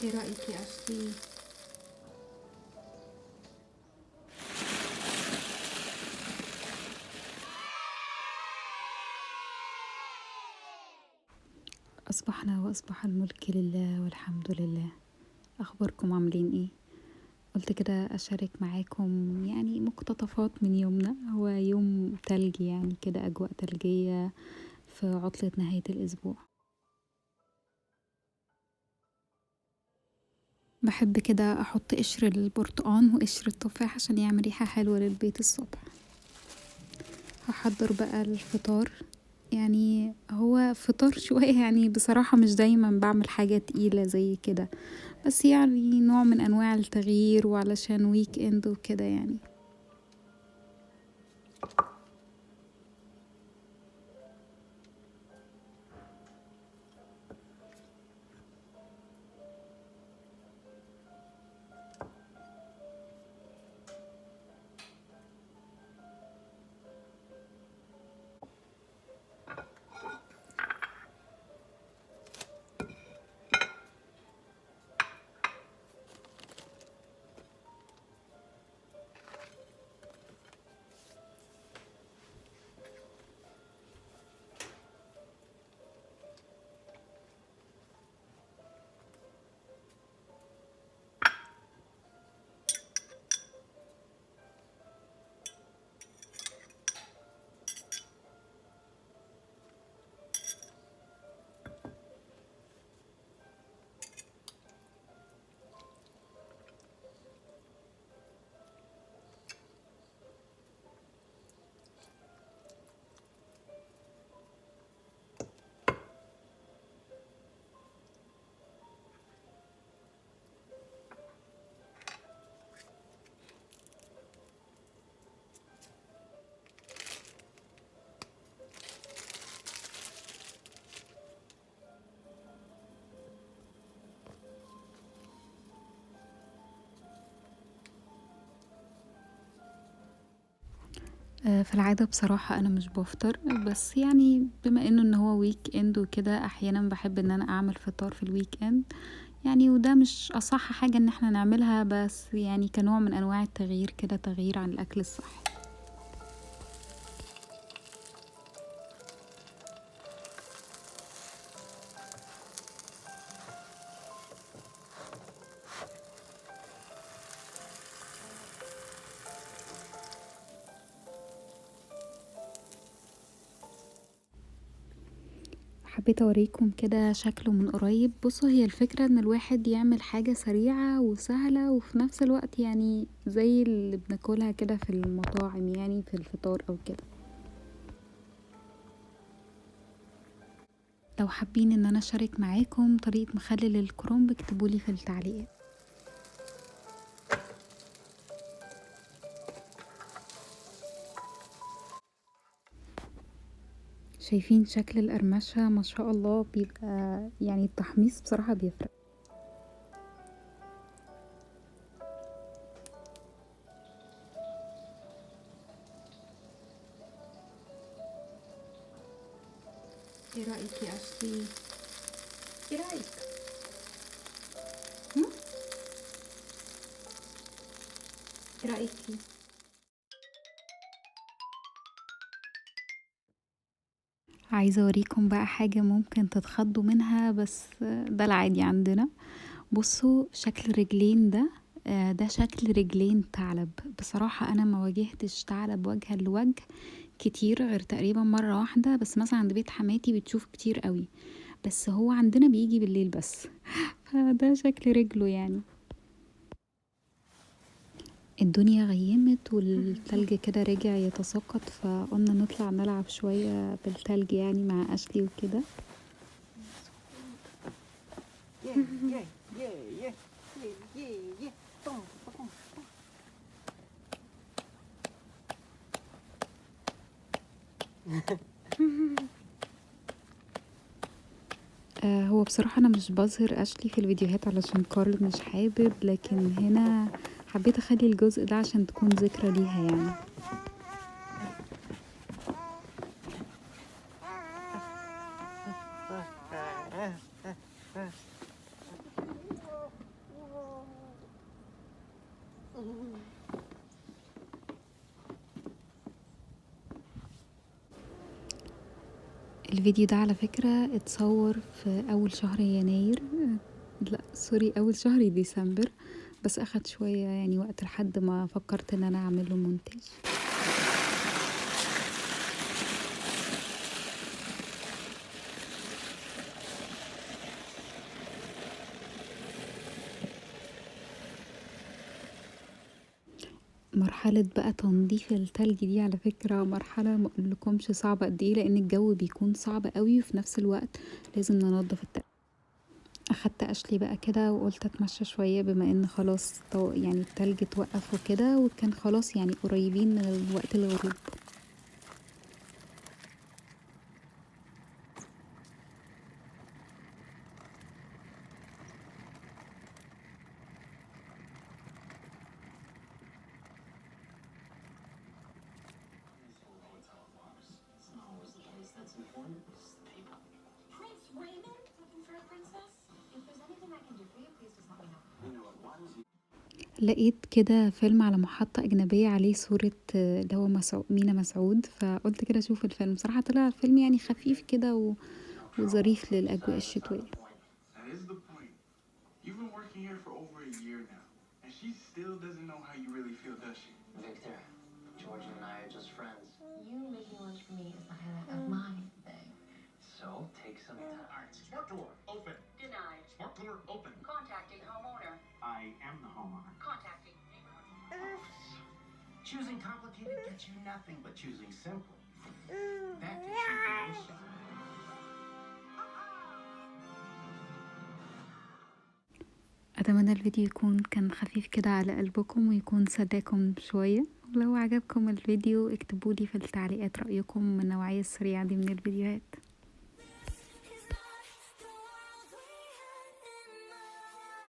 ايه رأيك يا أشلي؟ أصبحنا وأصبح الملك لله والحمد لله. أخباركم عاملين ايه؟ قلت كده أشارك معاكم يعني مقتطفات من يومنا. هو يوم تلجي يعني كده، أجواء تلجية في عطلة نهاية الأسبوع. بحب كده أحط قشر البرتقان وقشر التفاح عشان يعمل ريحة حلوة للبيت الصبح. هحضر بقى الفطار. يعني هو فطار شوية، يعني بصراحة مش دايما بعمل حاجة تقيلة زي كده، بس يعني نوع من أنواع التغيير وعلشان ويك اند وكده يعني. في العادة بصراحة أنا مش بفطر، بس يعني بما إنه إن هو ويك اند وكده أحيانا بحب إن أنا أعمل فطار في الويك اند يعني. وده مش أصح حاجة إن احنا نعملها، بس يعني كنوع من أنواع التغيير كده، تغيير عن الأكل الصحي. حبيت اوريكم كده شكله من قريب. بصوا، هي الفكرة ان الواحد يعمل حاجة سريعة وسهلة وفي نفس الوقت يعني زي اللي بناكلها كده في المطاعم، يعني في الفطار او كده. لو حابين ان انا اشارك معاكم طريقة مخلل الكرنب اكتبولي في التعليقات. شايفين شكل القرمشة؟ ما شاء الله، بيبقى يعني التحميص بصراحة بيفرق. ايه رأيك يا أشلي؟ ايه رأيك؟ هم؟ ايه رأيك فيه؟ عايزة اوريكم بقى حاجة ممكن تتخضوا منها، بس ده العادي عندنا. بصوا شكل الرجلين ده، ده شكل رجلين ثعلب. بصراحة انا ما واجهتش ثعلب وجها لوجه كتير غير تقريبا مرة واحدة بس، مثلا عند بيت حماتي بتشوف كتير قوي، بس هو عندنا بيجي بالليل بس. فده شكل رجله يعني. الدنيا غيمت والتلج كده رجع يتساقط، فقلنا نطلع نلعب شوية بالتلج يعني مع أشلي وكده. Yeah, yeah, yeah, yeah, yeah, yeah, yeah. Boom, boom, boom. هو بصراحة أنا مش بظهر أشلي في الفيديوهات علشان كارل مش حابب، لكن هنا حبيت أخلي الجزء ده عشان تكون ذكرى ليها يعني. الفيديو ده على فكرة اتصور في أول شهر يناير، لا سوري أول شهر ديسمبر، بس أخد شوية يعني وقت لحد ما فكرت ان انا اعمله مونتاج. مرحلة بقى تنظيف التلج دي على فكرة مرحلة مقولكمش صعبة قد ايه، لان الجو بيكون صعب قوي وفي نفس الوقت لازم ننضف التلج. اخدت اشلي بقى كده وقلت اتمشى شوية بما ان خلاص يعني التلج اتوقف وكده، وكان خلاص يعني قريبين من وقت الغروب. لقيت كده فيلم على محطة أجنبية عليه صورة اللي هو مينا مسعود، فقلت كده أشوف الفيلم. صراحة طلع فيلم يعني خفيف كده وظريف للأجواء الشتوية. Georgia and I are just friends. You making lunch for me is the highlight of my day. So, take some time. Alright, smart door, open. Denied. Smart door, open. Contacting homeowner. I am the homeowner. Contacting neighborhood. Choosing complicated gets you nothing, but choosing simple, that gets you information. أتمنى الفيديو يكون كان خفيف كده على قلبكم ويكون سداكم شوية. ولو عجبكم الفيديو اكتبولي في التعليقات رأيكم من النوعية السريعة دي من الفيديوهات.